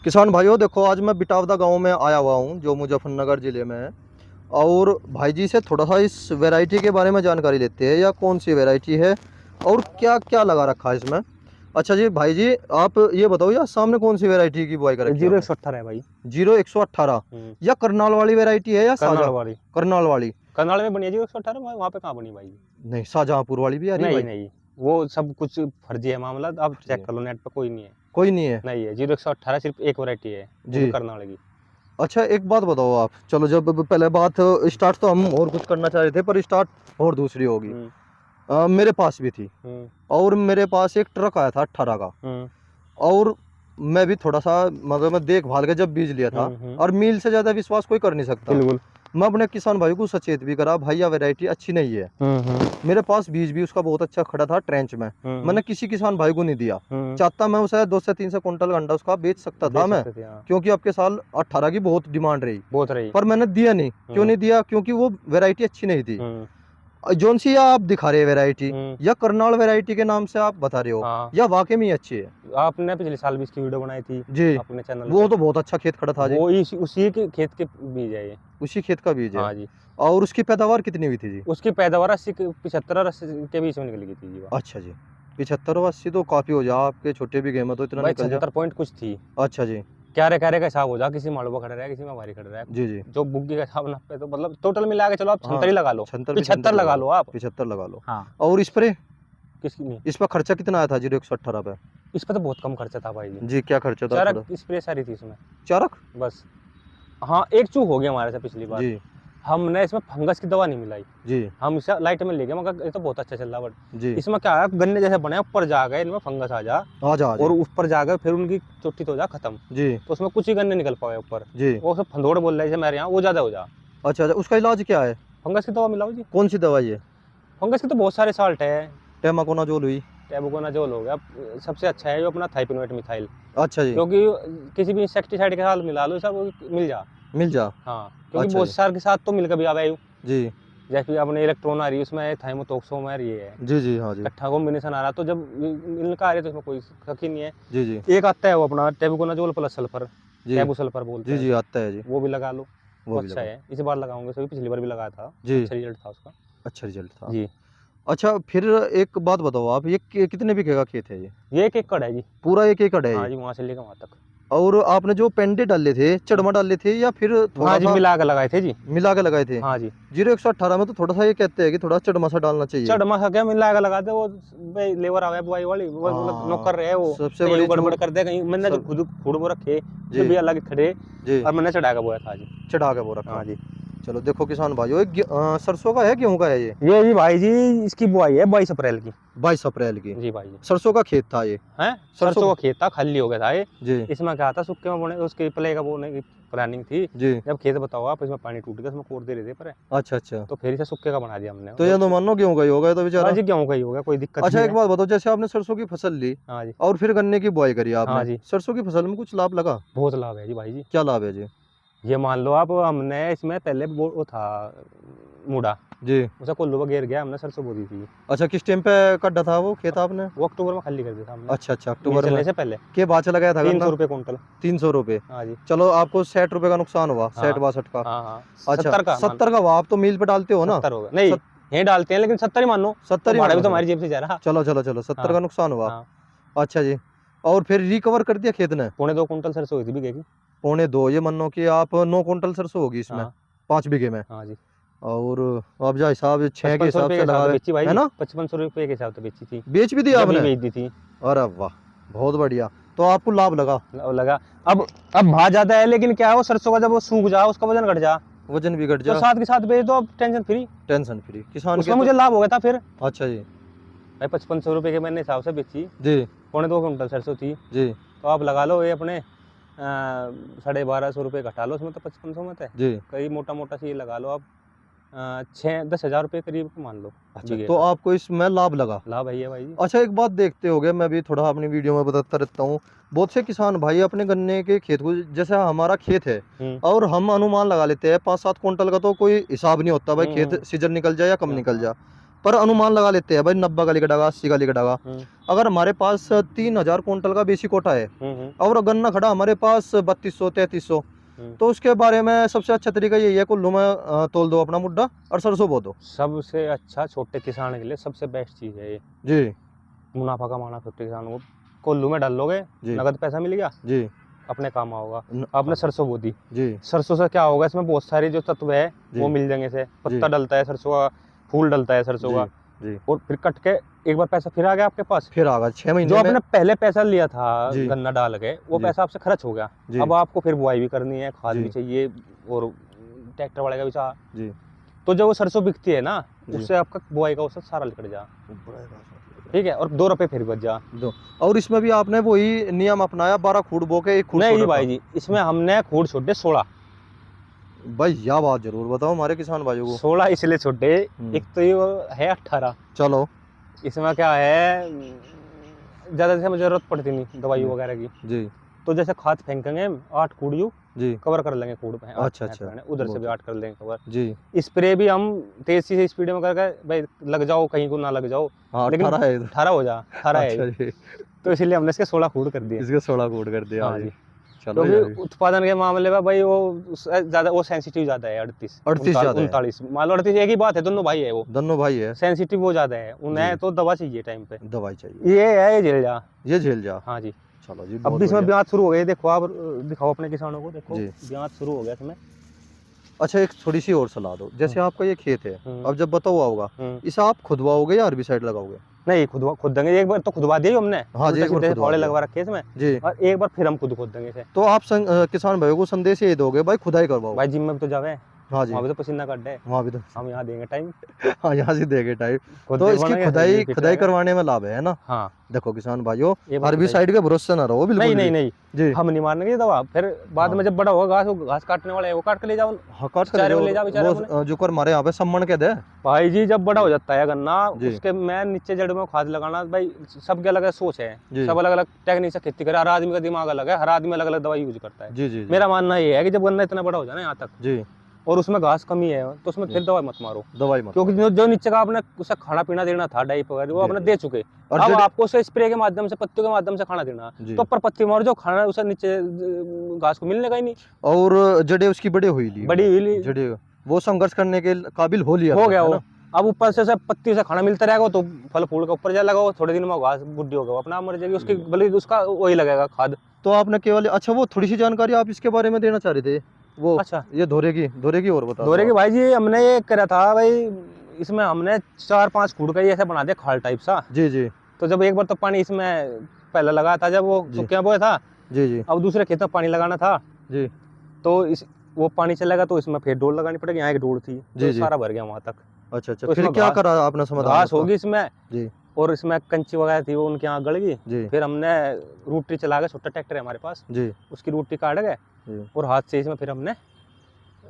किसान भाइयों देखो, आज मैं बिटावदा गांव में आया हुआ हूं जो मुजफ्फरनगर जिले में है। और भाई जी से थोड़ा सा इस वैरायटी के बारे में जानकारी लेते हैं, या कौन सी वैरायटी है और क्या क्या लगा रखा है इसमें। अच्छा जी भाई जी, आप ये बताओ यार, सामने कौन सी वैरायटी की बुआई कर रखी है जीरो आपने? 118 है भाई। 0118 या करनाल वाली वैरायटी है या करनाल साजा? वाली। करनाल वाली? करनाल में बनी है 0 118, वहाँ पे कहाँ बनी भाई? नहीं, शाहजहांपुर वाली भी आ रही है नहीं भाई? नहीं, वो सब कुछ फर्जी है मामला, आप फर्जी चेक है? कर लो नेट पे, कोई नहीं है। कोई नहीं है? नहीं है, 0 118 सिर्फ एक वैरायटी है, वो भी जी। करनाल की। अच्छा एक बात बताओ आप, चलो जब पहले बात स्टार्ट तो हम और कुछ करना चाह रहे थे, पर स्टार्ट और दूसरी होगी। हम्म मेरे पास भी थी, हम्म और मेरे पास एक ट्रक आया था 18 का। हम्म और मैं भी थोड़ा सा, मगर मैं देखभाल के जब बीज लिया था, हम्म। और मील से ज़्यादा विश्वास कोई कर नहीं सकता। बिल्कुल। मैं अपने किसान भाई को सचेत भी करा, भाई यह वैरायटी अच्छी नहीं है। हम्म। मेरे पास बीज भी उसका बहुत अच्छा खड़ा था ट्रेंच में। मैंने किसी किसान भाई को नहीं दिया। चाहता मैं उसे 2 से 3 कुंटल अंडा उसका बेच सकता था बेच मैं, सकते थे, हाँ। क्योंकि आपके साल 18 की बहुत डिमांड रही। बहुत रही। पर मैंने दिया नहीं। क्यों नहीं दिया? क्योंकि वो वैरायटी अच्छी नहीं थी। जौन सी आप दिखा रहे हैं वैरायटी, या करनाल वैरायटी के नाम से आप बता रहे हो, हाँ, या वाकई में ही अच्छी है? आपने पिछले साल भी इसकी वीडियो बनाई थी जी। अपने चैनल वो पे। तो बहुत अच्छा खेत खड़ा था जी। वो उसी के खेत के बीज है ये। उसी खेत का बीज है? हाँ जी। और उसकी पैदावार कितनी हुई थी जी? उसकी पैदावार 75 और 80 के बीच में निकल गई थी जी। अच्छा जी। 75 और 80 तो काफी हो जा, आपके छोटे बीघे में तो इतना भाई निकल जा। 76 पॉइंट कुछ थी। अच्छा जी। क्यारे क्यारे का हिसाब हो जा, किसी मालवा खड़ा रहा है, किसी में भारी खड़ा रहा है। जी जी। जो बुग्गी का हिसाब ना पे, तो मतलब टोटल मिला के चलो आप 76 हाँ, ही लगा लो, 75 लगा लो आप। 75 लगा लो। हाँ। और स्प्रे? किसकी नहीं? इस पर खर्चा कितना आया था जी 118 पे? इस पर तो बहुत कम खर्चा था भाई जी। जी, क्या खर्चा था चरक थोड़ा? स्प्रे सारी थी इसमें, चारक? बस। हाँ, एक चूक हो गया हमारे से पिछली बार। जी हमने इसमें फंगस की दवा नहीं मिलाई। जी हम इसे लाइट में ले गए, मगर ये तो बहुत अच्छा चल रहा, बट जी। इसमें क्या है, गन्ने जैसे बने ऊपर जा गए, इनमें फंगस आ जा, आ जा और ऊपर जा गए फिर उनकी चोटी तो हो जा खत्म। जी तो उसमें कुछ ही गन्ने निकल पाए ऊपर। जी। वो सब फंदोड़ बोल रहे हैं मेरे यहाँ, वो ज्यादा हो जा। अच्छा अच्छा, उसका इलाज क्या है? फंगस की दवा मिलाओ जी। कौन सी दवाई है? फंगस की तो बहुत सारे साल्ट है। टेमाकोनाजोल हुई? टेबुकोनाजोल हो गया, सबसे अच्छा है जो अपना थाइपिनोएट मिथाइल। अच्छा जी। क्योंकि किसी भी इंसेक्टिसाइड के साथ मिला लो, सब मिल जा। मिल जा। हाँ, क्योंकि अच्छा बहुत जी। सार के साथ तो मिल कभी आवे। जी जैसे अपने इलेक्ट्रॉन आ रही है, उसमें थाइमोटॉक्सोमर ये है, जी जी। हाँ जी। इकट्ठा कॉम्बिनेशन आ रहा, तो जब इनका आ रहा है तो इसमें कोई शक ही नहीं है। जी जी एक आता है वो अपना टेबुकोनाजोल प्लस सल्फर, जी टेबू सल्फर बोलते जी हैं जी। उसे। आता है जी। वो भी लगा लो, वो वो भी अच्छा लगा। है। इस बार लगाऊंगे, सभी पिछली बार भी लगाया था, जी। अच्छा रिजल्ट था उसका। अच्छा रिजल्ट था। जी। अच्छा फिर एक बात बताओ आप, ये कितने बीघे का खेत है ये? ये 1 एकड़ है जी। पूरा 1 एकड़ है हाँ ये? जी, वहाँ से लेकर वहाँ तक। और आपने जो पेंडे डाले थे, चढ़मा डाले थे, या फिर हाँ थोड़ा जी, सा मिला कर लगाए थे जी। मिला के लगाए थे? हाँ जी। 0118 में तो थोड़ा सा ये कहते हैं कि थोड़ा चढ़मा सा डालना चाहिए। चढ़ मसा क्या मिला कर लगाते, वो लेबर आ गया बुआई वाली, वो मतलब हाँ, नौकर रहे वो, सबसे कहीं बड़ी गड़बड़ झूठ। कर दे कहीं। मैंने जो सब। खुद खुद वो रखे जी भी अलग खड़े, जी। और मैंने चढ़ा कर बोया था जी। चढ़ा के वो रखा। हाँ जी। चलो देखो किसान भाइयों, सरसों का है, गेहूं का है ये? ये जी भाई जी, इसकी बुआई है 22 अप्रैल की। 22 अप्रैल की? जी भाई जी। सरसों का खेत था ये? है, सरसों सरसों का। का खेत था, खाली हो गया था ये। जी इसमें क्या था, सूखे में बोने, उसके प्ले का बोने की प्लानिंग थी। जी। जब खेत बताओ आप, इसमें पानी टूट गया, इसमें कोड़ दे रहे थे पर, अच्छा अच्छा। तो फिर इसे सूखे का बना दिया हमने। तो ये तो मानो गेहूं का ही होगा ये तो बस बेचारा। जी, गेहूं का ही हो गया, कोई दिक्कत अच्छा नहीं एक है। बात बताओ, जैसे आपने सरसों की फसल ली हाँ जी। और फिर गन्ने की बुआई करी हाँ आपने, जी। सरसों की फसल में कुछ लाभ लगा? बहुत लाभ है जी भाई जी। क्या लाभ है जी? ये मान लो आप, हमने इसमें पहले वो था मूड़ा, जी। उसे कोल्लू में गिर गया, हमने सरसों बो दी थी। अच्छा, किस टाइम पे कड्डा था वो खेत आपने? वो अक्टूबर में खाली कर दिया था हमने, अच्छा अच्छा, मिल अक्टूबर चलने में। से पहले। के बाद चला गया था 300 गन्ना? रुपये कुंटल। 300 रुपये? हाँ जी। चलो आपको 60 रुपये का नुकसान हुआ, हाँ 60-62 का। हाँ हाँ, अच्छा 70 का मान। 70 का हुआ? आप तो मील पे डालते हो ना? 70 होगा नहीं, सत, यहीं डालते हैं, लेकिन 70 ही मान लो, तो 70 ही भाड़ा मान भी लो तो चलो। हमारी जेब से जा रहा। चलो चलो चलो, 70 हाँ का नुकसान हुआ। हाँ। अच्छा जी। और फिर रिकवर कर दिया खेत ने? 2.25 कुंटल सरसों हुई थी बीघे की। 2.25, ये मानो कि आप 9 कुंटल सरसों होगी इसमें, हाँ 5 बीघे में। हाँ जी। और आप जो हिसाब 6 के 55 हिसाब रुपये के से हिसाब लगा से रहे बेची भाई है जी, ना? 55 रुपये के हिसाब से बेची थी। बेच भी दिया जब भी आपने? बेच दी थी। अरे वाह, बहुत बढ़िया। तो आपको लाभ लगा? लगा। अब भाव ज्यादा है, लेकिन क्या है, वो सरसों का जब वो सूख जा, उसका वजन घट जा, वजन भी घट तो जा? साथ के साथ बेच दो, अब टेंशन फ्री। टेंशन फ्री किसान के उसमें तो। मुझे लाभ हो गया था फिर। अच्छा जी। भाई 55 रुपये के मैंने हिसाब से बेची, जी 2.25 कुंटल सरसों थी। जी तो आप लगा लो ये अपने 1250 रुपये घटा लो उसमें, तो 5500 में तो जी। करीब मोटा मोटा से ये लगा लो आप, 6-10 हज़ार रुपये करीब मान लो अच्छा, बीघे तो का। आपको इसमें लाभ लगा? लाभ है ये भाई जी। अच्छा एक बात देखते होगे, मैं भी थोड़ा अपनी वीडियो में बताता रहता हूँ, बहुत से किसान भाई अपने गन्ने के खेत को, जैसे हमारा खेत है और हम अनुमान लगा लेते हैं 5-7 कुंटल का, तो कोई हिसाब नहीं होता भाई, खेत सीजन निकल जाए या कम निकल हाँ जाए। पर अनुमान लगा लेते हैं भाई 90 का लिकड़ागा, 80 का लिकड़ागा। हम्म, अगर हमारे पास 3000 कुंटल का बेसी कोटा है हम्म, और गन्ना खड़ा हमारे पास 3200 3300, हम्म। तो उसके बारे में सबसे अच्छा तरीका यही है, कुल्लू में तोल दो अपना मुड्डा और सरसों बो दो। सबसे अच्छा छोटे किसान के लिए सबसे बेस्ट चीज़ है ये, जी मुनाफा कमाना छोटे किसान को। कोल्लू में डाल लोगे, जी नगद पैसा मिल गया, जी अपने काम होगा। न- आपने सरसों बो दी, जी सरसों से क्या होगा, इसमें बहुत सारे जो तत्व है जी वो मिल जाएंगे। से जी पत्ता डलता है सरसों का, फूल डलता है सरसों जी का, जी। और फिर कट के एक बार पैसा फिर आ गया आपके पास। फिर आगा 6 जो महीने में। आपने पहले पैसा लिया था जी गन्ना डाल के, वो जी पैसा आपसे खर्च हो गया। जी अब आपको फिर बुआई भी करनी है, खाद जी भी चाहिए, और ट्रैक्टर वाले का भी चाह। जी तो जब वो सरसों बिकती है ना, जी। उससे आपका बुआई का औसत सारा निकल जा, ठीक है, और 2 रुपए फिर बच जा। दो। और इसमें भी आपने वही नियम अपनाया, 12 खूड़ बो के 1 खूड़ नहीं छोड़ जी रखा। भाई जी, इसमें हमने खूड़ छोटे 16। भाई यह बात जरूर बताओ हमारे किसान भाइयों को। 16 इसलिए छोटे, एक तो ये है 18। चलो। इसमें क्या है, ज़्यादा से हमें जरूरत पड़ती नहीं दवाई जी वगैरह की। जी तो जैसे खाद फेंकेंगे 8 कूड़ यू जी। कवर कर लेंगे, कूड़ पे 8 अच्छा अच्छा। उधर से भी बहुत 8 कर लेंगे कवर। जी। स्प्रे भी हम तेजी से स्पीड में करके, भाई लग जाओ कहीं को ना लग जाओ, हाँ लेकिन 18 है। 18 हो जा, 18 है अच्छा ये। जी। तो इसलिए हमने इसके 16 खूड़ कर दिए। इसके 16 कोड कर दिया हाँ जी। जी, चलो यार। क्योंकि उत्पादन के मामले में भाई वो ज़्यादा, वो सेंसिटिव ज़्यादा है। 38 38 ज्यादा है। 39 मान लो, 38 एक ही बात है, दोनों भाई है वो, दोनों भाई है। सेंसिटिव वो ज़्यादा है, उन्हें जी। तो दवा चाहिए टाइम पे। दवाई चाहिए। ये है, ये झेल जा। ये झेल जा। हाँ जी। चलो जी अब बहुत भी इसमें बढ़िया। ब्याज शुरू हो गए, देखो आप, दिखाओ अपने किसानों को, देखो जी। ब्याज शुरू हो गया इसमें। अच्छा एक थोड़ी सी और सलाह दो, जैसे आपका ये खेत है, अब जब बताओ होगा, इसे आप खुदवाओगे या हर्बिसाइड लगाओगे? नहीं, खुद देंगे, एक बार तो खुदवा दिया ही हमने, हाँ जी, उल्टे एक बार सीधे खुदवा फावड़े दिया। लगवा रखे इसमें, जी। और एक बार फिर हम खुद देंगे इसे। तो आप किसान भाइयों को संदेश ये दोगे भाई खुदाई करवाओ। भाई जिम में भी तो जावे, हाँ जी। वहाँ भी तो पसीना काट है, वहाँ भी तो। हम यहाँ देंगे टाइम, हाँ यहाँ से देंगे टाइप। खुद तो इसकी बनोगे, खुदाई फिट खुदाई रहेगा। करवाने में लाभ है ना। हाँ, देखो किसान भाइयों, ये बात खुदाई। हर्बिसाइड के भरोसे ना रहो बिल्कुल नहीं नहीं भी। नहीं, जी। हम नहीं मारने की दवा, फिर बाद हाँ में जब बड़ा होगा घास, वो घास काटने वाला है, वो काट के ले जाओ, हाँ काट कर ले चारे जाओ। में ले जाओ बेचारे अपने। वो जो कर मारे यहाँ पे सम्मन के दे। भाई जी जब बड़ा हो जाता है गन्ना, जी। उसके मैं नीचे जड़ में खाद लगाना, भाई सबके अलग अलग सोच है, जी। सब अलग अलग टेक्निक से खेती करे, हर आदमी का दिमाग अलग है, हर आदमी अलग अलग दवाई यूज करता है। जी जी जी। मेरा मानना ये है कि जब गन्ना इतना बड़ा हो जाए ना यहाँ तक, जी। और उसमें घास कमी है, तो उसमें फिर दवाई मत मारो, दवाई मत। क्योंकि जो नीचे का आपने उसे खाना पीना देना था, डाइप वगैरह, वो दे आपने दिया। दे चुके, और अब जड़। आपको उसे स्प्रे के माध्यम से, पत्तियों के माध्यम से खाना देना, जी। तो पर पत्ती मारो, जो खाना उसे नीचे घास को मिलने का ही नहीं। और जड़े उसकी बड़ी हुई ली। बड़ी हुई जड़े वो संघर्ष करने के काबिल हो लिया हो अब तक, गया है वो, ना? अब ऊपर से पत्ती से खाना मिलता रहेगा, तो फल फूल का ऊपर जा लगा, थोड़े दिन में घास बुढ़ी होगा, अपना मर जाएगी, उसकी भले उसका वही लगेगा खाद। तो आपने केवल, अच्छा वो थोड़ी सी जानकारी आप इसके बारे में देना चाह रहे थे, वो अच्छा, ये धोरे की और बता दो दोरे की आप। भाई जी, हमने ये करा था भाई, इसमें हमने 4-5 फुट का ये ऐसा बना दिया खाल टाइप सा। जी जी तो जब एक बार तो पानी इसमें पहले लगा था, जब वो जी। सुक्या बोया था, जी जी अब दूसरे खेत में पानी लगाना था, जी तो इस वो पानी चलेगा, तो इसमें फिर डोल लगानी पड़ेगी, यहाँ एक डोल थी, जी तो जी। सारा भर गया वहाँ तक। अच्छा अच्छा, तो फिर इसमें क्या घास, करा आपने समाधान घास उसका? होगी इसमें, जी और इसमें कंची वगैरह थी, वो उनके यहाँ गड़ गई। जी फिर हमने रूटरी चला के, छोटा ट्रैक्टर है हमारे पास, जी उसकी रूटरी काट गए, जी और हाथ से इसमें फिर हमने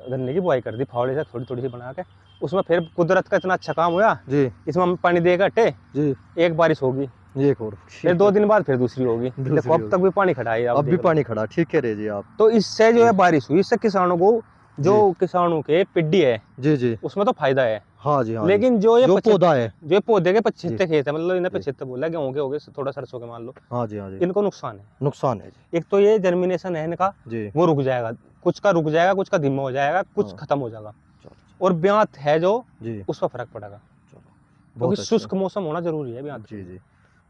गन्ने की बुआई कर दी, फावड़े से थोड़ी थोड़ी सी बना के। उसमें फिर कुदरत का इतना अच्छा काम हुआ, जी इसमें हम पानी देकर हटे, जी। एक बारिश होगी, ये एक और फिर 2 दिन बाद फिर दूसरी होगी, दूसरी देखो अब होगी। तक भी पानी खड़ा है, आप अब भी देख लो। पानी खड़ा, ठीक कह रहे जी आप। तो इससे जो है जी। बारिश हुई, इससे किसानों को, जो किसानों के पिड्डी है जी जी। उसमें तो फायदा है, हाँ जी हाँ जी। लेकिन जो ये जो पौधा है। जो पौधे के जी। 75 खेत है, मतलब इन्हें जी। 75 बोला, गेहूं के हो गए, थोड़ा सरसों के मान लो, हाँ जी हाँ जी। इनको नुकसान है। नुकसान है जी। एक तो ये जर्मिनेशन है इनका, जी वो रुक जाएगा, कुछ का रुक जाएगा, कुछ का धीमा हो जाएगा, कुछ हाँ। खत्म हो जाएगा, चलो और ब्यात है जो, जी। उस पर फर्क पड़ेगा, चलो क्योंकि बहुत अच्छा। शुष्क मौसम होना जरूरी है ब्यात के जी लिए। जी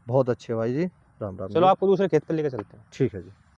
बहुत अच्छे भाई जी। राम राम चलो जी। आपको दूसरे खेत पर लेकर चलते हैं। ठीक है जी।